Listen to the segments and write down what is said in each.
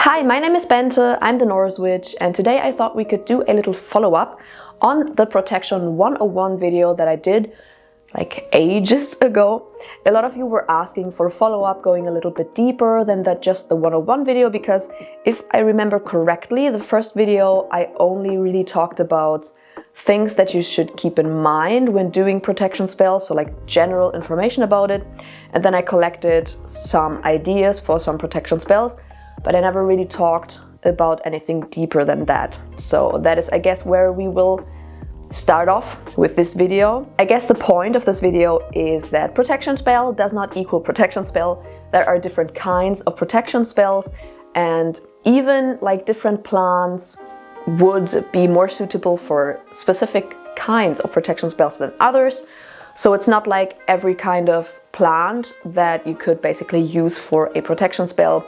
Hi, my name is Bente, I'm the Norse Witch, and today I thought we could do a little follow-up on the Protection 101 video that I did like ages ago. A lot of you were asking for a follow-up going a little bit deeper than just the 101 video, because if I remember correctly, the first video I only really talked about things that you should keep in mind when doing protection spells, so like general information about it, and then I collected some ideas for some protection spells, but I never really talked about anything deeper than that. So that is, I guess, where we will start off with this video. I guess the point of this video is that protection spell does not equal protection spell. There are different kinds of protection spells, and even like different plants would be more suitable for specific kinds of protection spells than others. So it's not like every kind of plant that you could basically use for a protection spell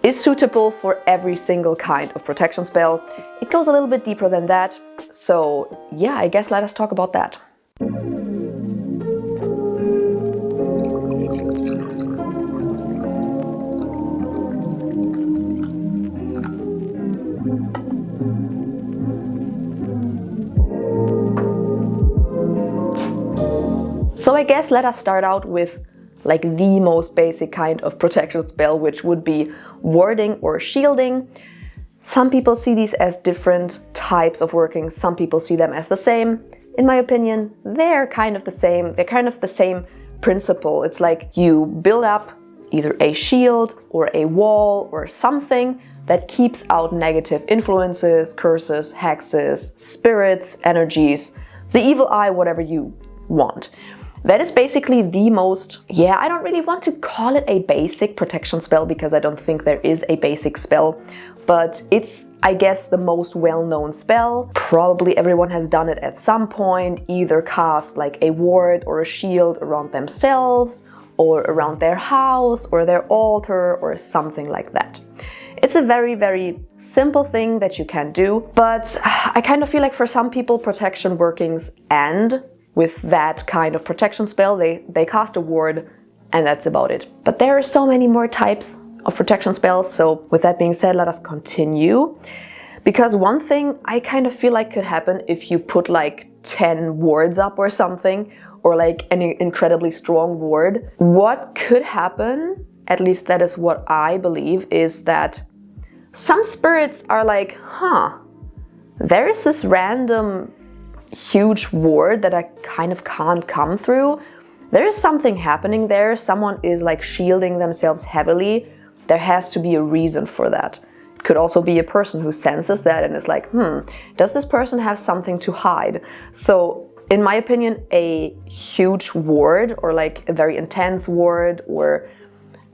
is suitable for every single kind of protection spell. It goes a little bit deeper than that. So yeah, I guess let us talk about that. So I guess let us start out with like the most basic kind of protection spell, which would be warding or shielding. Some people see these as different types of working, some people see them as the same. In my opinion, they're kind of the same. They're kind of the same principle. It's like you build up either a shield or a wall or something that keeps out negative influences, curses, hexes, spirits, energies, the evil eye, whatever you want. That is basically the most, I don't really want to call it a basic protection spell because I don't think there is a basic spell, but it's, I guess, the most well-known spell. Probably everyone has done it at some point, either cast like a ward or a shield around themselves or around their house or their altar or something like that. It's a very, very simple thing that you can do, but I kind of feel like for some people protection workings end with that kind of protection spell. They cast a ward and that's about it. But there are so many more types of protection spells. So with that being said, let us continue. Because one thing I kind of feel like could happen if you put like 10 wards up or something, or like an incredibly strong ward, what could happen, at least that is what I believe, is that some spirits are like, there is this random huge ward that I kind of can't come through. There is something happening there. Someone is like shielding themselves heavily. There has to be a reason for that. It could also be a person who senses that and is like, does this person have something to hide? So in my opinion, a huge ward or like a very intense ward or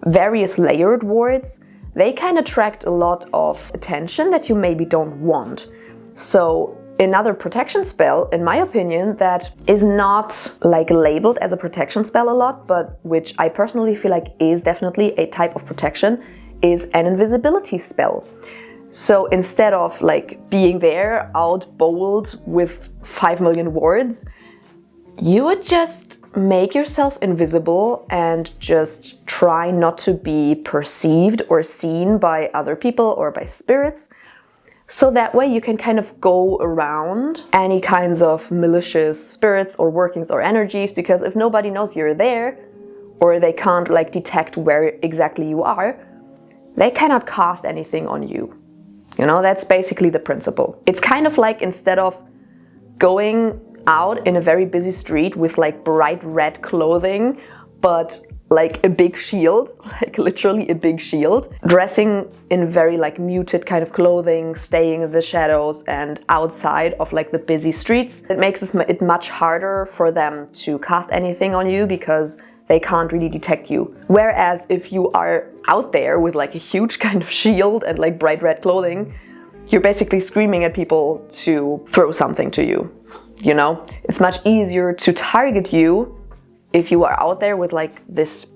various layered wards, they can attract a lot of attention that you maybe don't want. So another protection spell, in my opinion, that is not like labeled as a protection spell a lot, but which I personally feel like is definitely a type of protection, is an invisibility spell. So instead of like being there out bold with 5 million wards, you would just make yourself invisible and just try not to be perceived or seen by other people or by spirits. So that way you can kind of go around any kinds of malicious spirits or workings or energies, because if nobody knows you're there, or they can't like detect where exactly you are, they cannot cast anything on you. You know, that's basically the principle. It's kind of like instead of going out in a very busy street with like bright red clothing, but like a big shield, like literally a big shield, dressing in very like muted kind of clothing, staying in the shadows and outside of like the busy streets. It makes it much harder for them to cast anything on you because they can't really detect you. Whereas if you are out there with like a huge kind of shield and like bright red clothing, you're basically screaming at people to throw something to you. You know, it's much easier to target you if you are out there with like this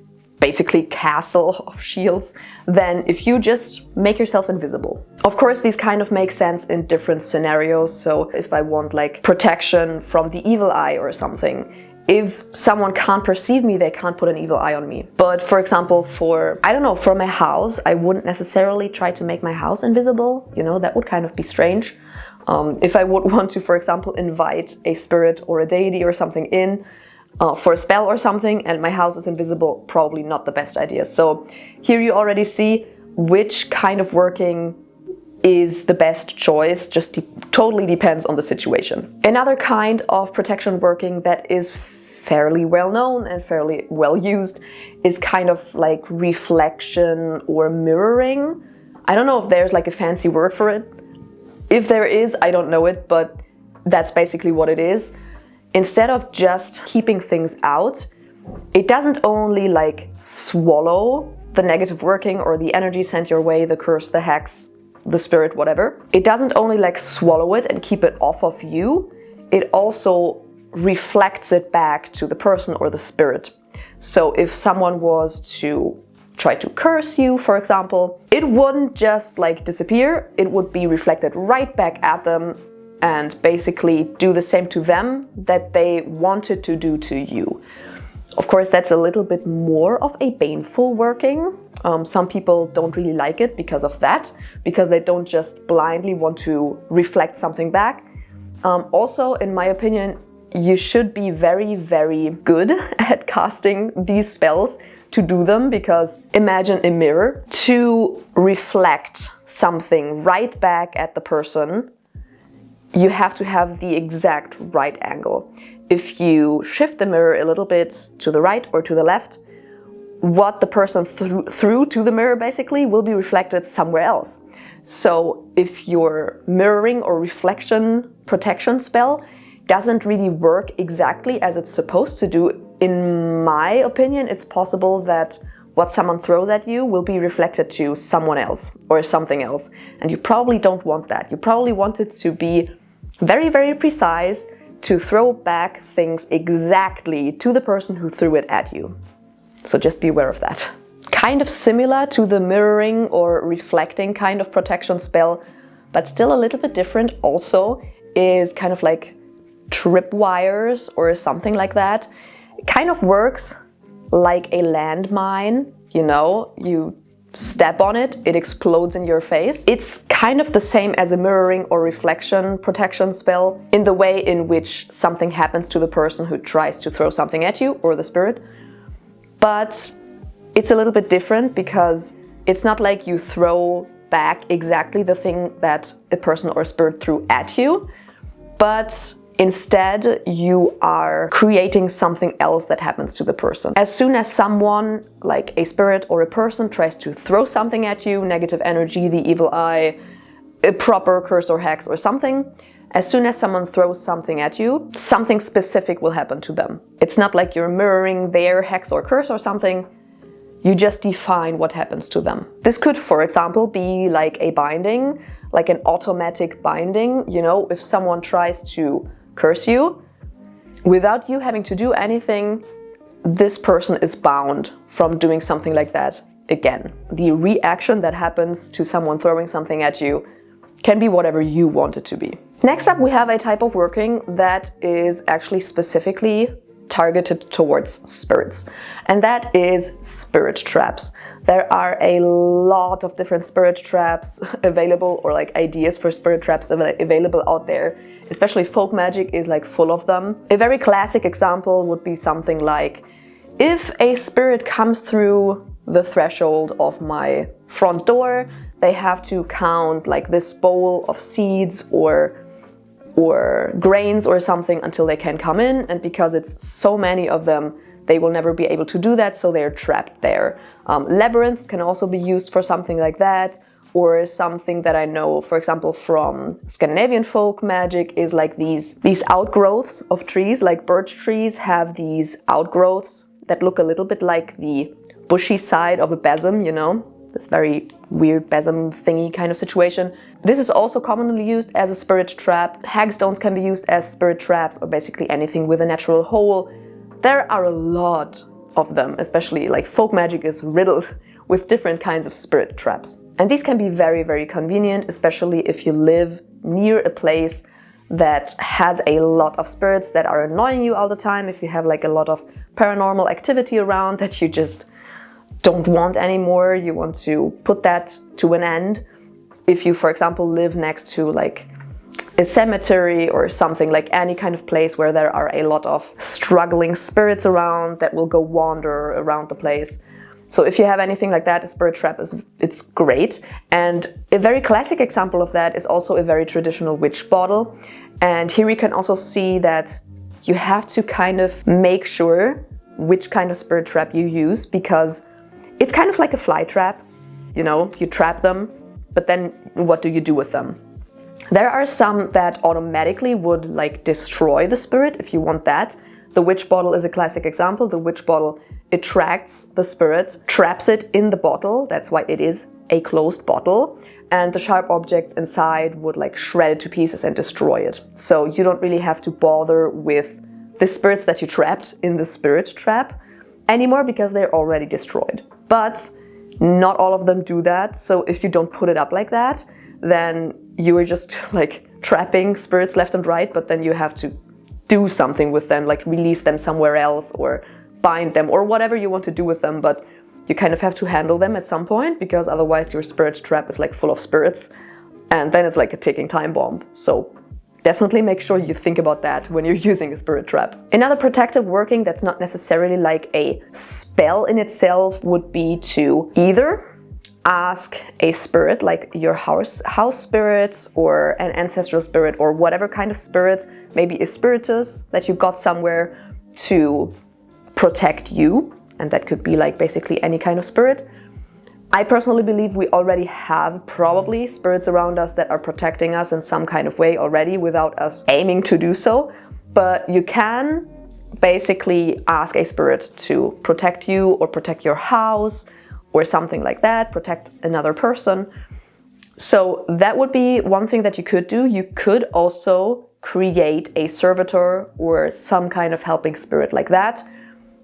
basically castle of shields than if you just make yourself invisible. Of course, these kind of make sense in different scenarios. So if I want like protection from the evil eye or something, if someone can't perceive me, they can't put an evil eye on me. But for example, for my house, I wouldn't necessarily try to make my house invisible. You know, that would kind of be strange. If I would want to, for example, invite a spirit or a deity or something in for a spell or something, and my house is invisible, probably not the best idea. So here you already see which kind of working is the best choice, just totally depends on the situation. Another kind of protection working that is fairly well known and fairly well used is kind of like reflection or mirroring. I don't know if there's like a fancy word for it. If there is, I don't know it, but that's basically what it is. Instead of just keeping things out, it doesn't only like swallow the negative working or the energy sent your way, the curse, the hex, the spirit, whatever. It doesn't only like swallow it and keep it off of you, it also reflects it back to the person or the spirit. So if someone was to try to curse you, for example, it wouldn't just like disappear, it would be reflected right back at them and basically do the same to them that they wanted to do to you. Of course, that's a little bit more of a baneful working. Some people don't really like it because of that, because they don't just blindly want to reflect something back. Also, in my opinion, you should be very, very good at casting these spells to do them, because imagine a mirror. To reflect something right back at the person, you have to have the exact right angle. If you shift the mirror a little bit to the right or to the left, what the person threw to the mirror basically will be reflected somewhere else. So if your mirroring or reflection protection spell doesn't really work exactly as it's supposed to do, in my opinion, it's possible that what someone throws at you will be reflected to someone else or something else. And you probably don't want that. You probably want it to be very, very precise, to throw back things exactly to the person who threw it at you. So just be aware of that. Kind of similar to the mirroring or reflecting kind of protection spell, but still a little bit different also, is kind of like tripwires or something like that. It kind of works like a landmine, you know, you step on it, it explodes in your face. It's kind of the same as a mirroring or reflection protection spell in the way in which something happens to the person who tries to throw something at you or the spirit. But it's a little bit different, because it's not like you throw back exactly the thing that a person or spirit threw at you, but instead you are creating something else that happens to the person. As soon as someone, like a spirit or a person, tries to throw something at you, negative energy, the evil eye, a proper curse or hex or something, as soon as someone throws something at you, something specific will happen to them. It's not like you're mirroring their hex or curse or something. You just define what happens to them. This could, for example, be like a binding, like an automatic binding. You know, if someone tries to curse you, without you having to do anything, this person is bound from doing something like that again. The reaction that happens to someone throwing something at you can be whatever you want it to be. Next up, we have a type of working that is actually specifically targeted towards spirits, and that is spirit traps. There are a lot of different spirit traps available, or like ideas for spirit traps available out there. Especially folk magic is like full of them. A very classic example would be something like, if a spirit comes through the threshold of my front door, they have to count like this bowl of seeds or grains or something until they can come in, and because it's so many of them, they will never be able to do that, so they're trapped there. Labyrinths can also be used for something like that, or something that I know, for example, from Scandinavian folk magic, is like these outgrowths of trees, like birch trees have these outgrowths that look a little bit like the bushy side of a besom, you know? This very weird besom thingy kind of situation. This is also commonly used as a spirit trap. Hagstones can be used as spirit traps, or basically anything with a natural hole. There are a lot of them, especially like folk magic is riddled with different kinds of spirit traps. And these can be very, very convenient, especially if you live near a place that has a lot of spirits that are annoying you all the time, if you have like a lot of paranormal activity around that you just don't want anymore, you want to put that to an end. If you, for example, live next to like a cemetery or something, like any kind of place where there are a lot of struggling spirits around that will go wander around the place. So if you have anything like that, a spirit trap it's great. And a very classic example of that is also a very traditional witch bottle. And here we can also see that you have to kind of make sure which kind of spirit trap you use, because it's kind of like a fly trap. You know, you trap them, but then what do you do with them? There are some that automatically would like destroy the spirit if you want that. The witch bottle is a classic example. The witch bottle attracts the spirit, traps it in the bottle. That's why it is a closed bottle. And the sharp objects inside would like shred it to pieces and destroy it. So you don't really have to bother with the spirits that you trapped in the spirit trap anymore, because they're already destroyed. But not all of them do that. So if you don't put it up like that, then you are just like trapping spirits left and right, but then you have to do something with them, like release them somewhere else or bind them or whatever you want to do with them. But you kind of have to handle them at some point, because otherwise your spirit trap is like full of spirits, and then it's like a ticking time bomb. So definitely make sure you think about that when you're using a spirit trap. Another protective working that's not necessarily like a spell in itself would be to either ask a spirit, like your house spirit or an ancestral spirit or whatever kind of spirit, maybe a spiritus that you got somewhere, to protect you. And that could be like basically any kind of spirit. I personally believe we already have probably spirits around us that are protecting us in some kind of way already without us aiming to do so. But you can basically ask a spirit to protect you or protect your house or something like that, protect another person. So that would be one thing that you could do. You could also create a servitor or some kind of helping spirit like that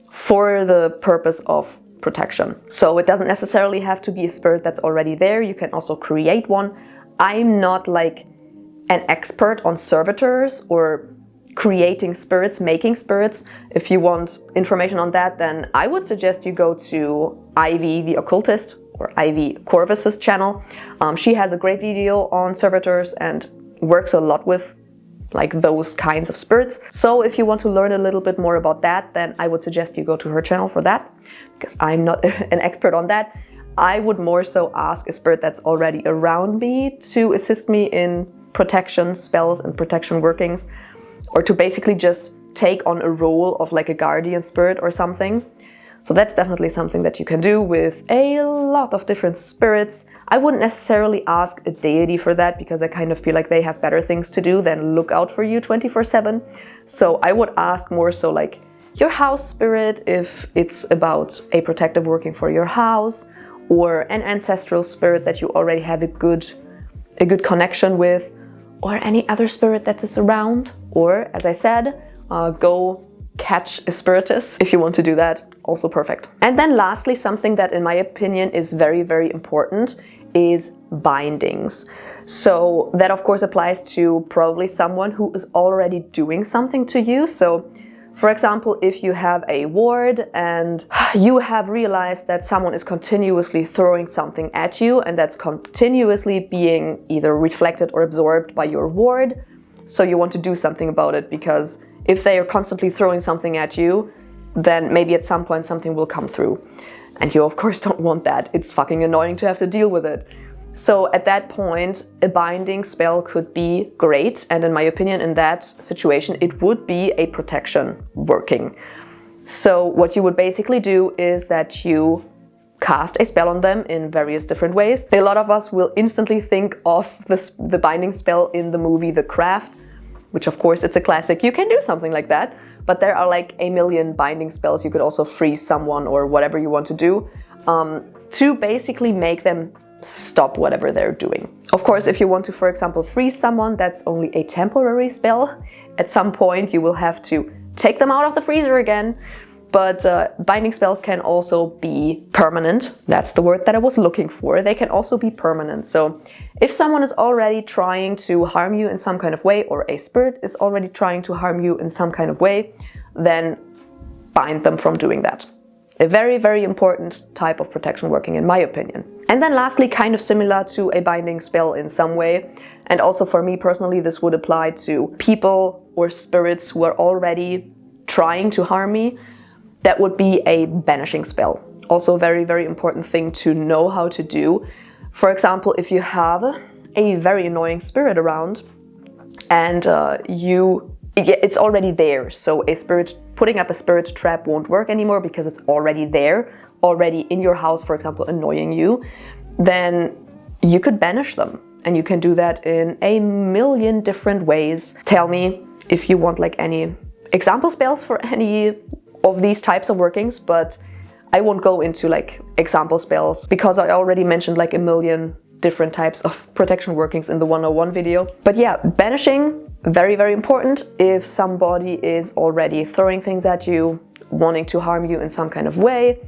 for the purpose of protection. So it doesn't necessarily have to be a spirit that's already there. You can also create one. I'm not like an expert on servitors or creating spirits, making spirits. If you want information on that, then I would suggest you go to Ivy the Occultist or Ivy Corvus's channel. She has a great video on servitors and works a lot with like those kinds of spirits. So if you want to learn a little bit more about that, then I would suggest you go to her channel for that, because I'm not an expert on that. I would more so ask a spirit that's already around me to assist me in protection spells and protection workings, or to basically just take on a role of like a guardian spirit or something. So that's definitely something that you can do with a lot of different spirits. I wouldn't necessarily ask a deity for that, because I kind of feel like they have better things to do than look out for you 24/7. So I would ask more so like your house spirit, if it's about a protective working for your house, or an ancestral spirit that you already have a good connection with, or any other spirit that is around. Or, as I said, go catch a spiritus if you want to do that. Also perfect. And then lastly, something that in my opinion is very, very important is bindings. So that of course applies to probably someone who is already doing something to you. So for example, if you have a ward and you have realized that someone is continuously throwing something at you, and that's continuously being either reflected or absorbed by your ward, so you want to do something about it, because if they are constantly throwing something at you, then maybe at some point something will come through. And you of course don't want that. It's fucking annoying to have to deal with it. So at that point, a binding spell could be great. And in my opinion, in that situation, it would be a protection working. So what you would basically do is that you cast a spell on them in various different ways. A lot of us will instantly think of the binding spell in the movie The Craft, which of course it's a classic. You can do something like that, but there are like a million binding spells. You could also freeze someone or whatever you want to do to basically make them stop whatever they're doing. Of course, if you want to, for example, freeze someone, that's only a temporary spell. At some point you will have to take them out of the freezer again, But binding spells can also be permanent. That's the word that I was looking for. They can also be permanent. So if someone is already trying to harm you in some kind of way, or a spirit is already trying to harm you in some kind of way, then bind them from doing that. A very, very important type of protection working, in my opinion. And then lastly, kind of similar to a binding spell in some way, and also for me personally, this would apply to people or spirits who are already trying to harm me. That would be a banishing spell. Also a very, very important thing to know how to do. For example, if you have a very annoying spirit around and it's already there, so putting up a spirit trap won't work anymore because it's already there, already in your house, for example, annoying you, then you could banish them. And you can do that in a million different ways. Tell me if you want like any example spells for any of these types of workings, but I won't go into like example spells because I already mentioned like a million different types of protection workings in the 101 video. But yeah, banishing, very, very important. If somebody is already throwing things at you, wanting to harm you in some kind of way,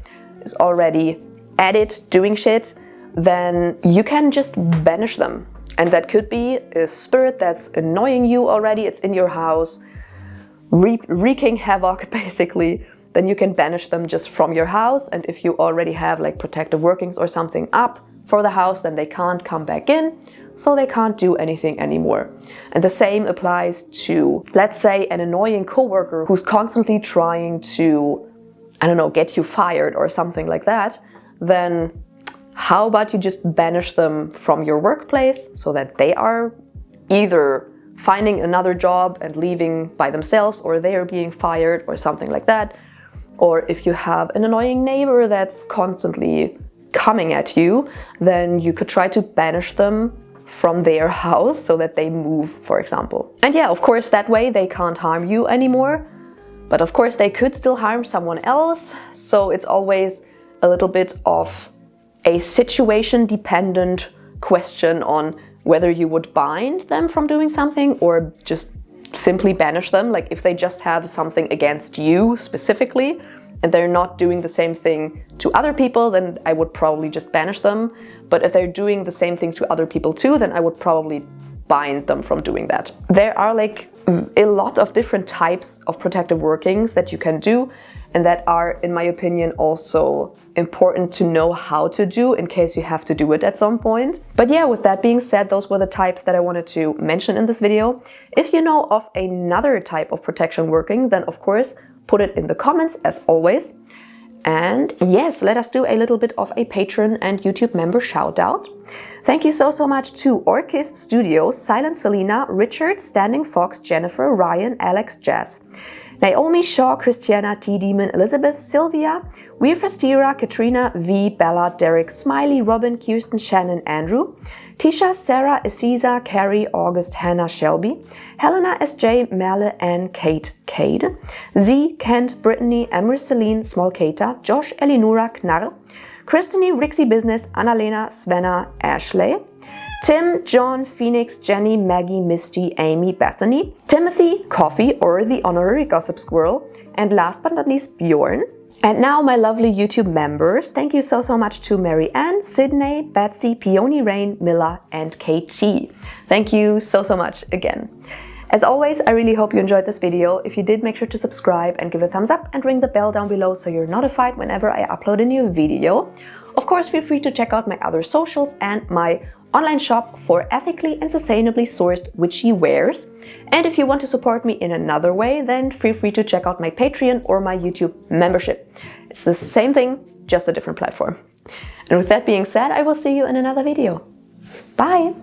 is already at it, doing shit, then you can just banish them. And that could be a spirit that's annoying you already, it's in your house, wreaking havoc basically. Then you can banish them just from your house. And if you already have like protective workings or something up for the house, then they can't come back in, so they can't do anything anymore. And the same applies to, let's say, an annoying coworker who's constantly trying to, I don't know, get you fired or something like that. Then how about you just banish them from your workplace so that they are either finding another job and leaving by themselves, or they are being fired or something like that. Or if you have an annoying neighbor that's constantly coming at you, then you could try to banish them from their house so that they move, for example. And yeah, of course, that way they can't harm you anymore. But of course, they could still harm someone else. So it's always a little bit of a situation-dependent question on whether you would bind them from doing something or just simply banish them. Like if they just have something against you specifically and they're not doing the same thing to other people, then I would probably just banish them. But if they're doing the same thing to other people too, then I would probably bind them from doing that. There are like a lot of different types of protective workings that you can do, and that are, in my opinion, also important to know how to do in case you have to do it at some point. But yeah, with that being said, those were the types that I wanted to mention in this video. If you know of another type of protection working, then of course, put it in the comments as always. And yes, let us do a little bit of a Patreon and YouTube member shout out. Thank you so much to Orchis Studios, Silent Selena, Richard, Standing Fox, Jennifer, Ryan, Alex, Jazz, Naomi, Shaw, Christiana, T-Demon, Elizabeth, Sylvia, Weir Fastira, Katrina, V, Bella, Derek, Smiley, Robin, Kirsten, Shannon, Andrew, Tisha, Sarah, Aziza, Carrie, August, Hannah, Shelby, Helena, SJ, Melle, Ann, Kate, Cade, Z, Kent, Brittany, Emery, Celine, Small Kata, Josh, Elinura, Knarr, Christine, Rixie Business, Annalena, Svenna, Ashley, Tim, John, Phoenix, Jenny, Maggie, Misty, Amy, Bethany, Timothy, Coffee, or the honorary Gossip Squirrel, and last but not least, Bjorn. And now my lovely YouTube members, thank you so much to Mary Ann, Sydney, Betsy, Peony Rain, Milla, and KT. Thank you so much again. As always, I really hope you enjoyed this video. If you did, make sure to subscribe and give a thumbs up and ring the bell down below so you're notified whenever I upload a new video. Of course, feel free to check out my other socials and my online shop for ethically and sustainably sourced witchy wares. And if you want to support me in another way, then feel free to check out my Patreon or my YouTube membership. It's the same thing, just a different platform. And with that being said, I will see you in another video. Bye!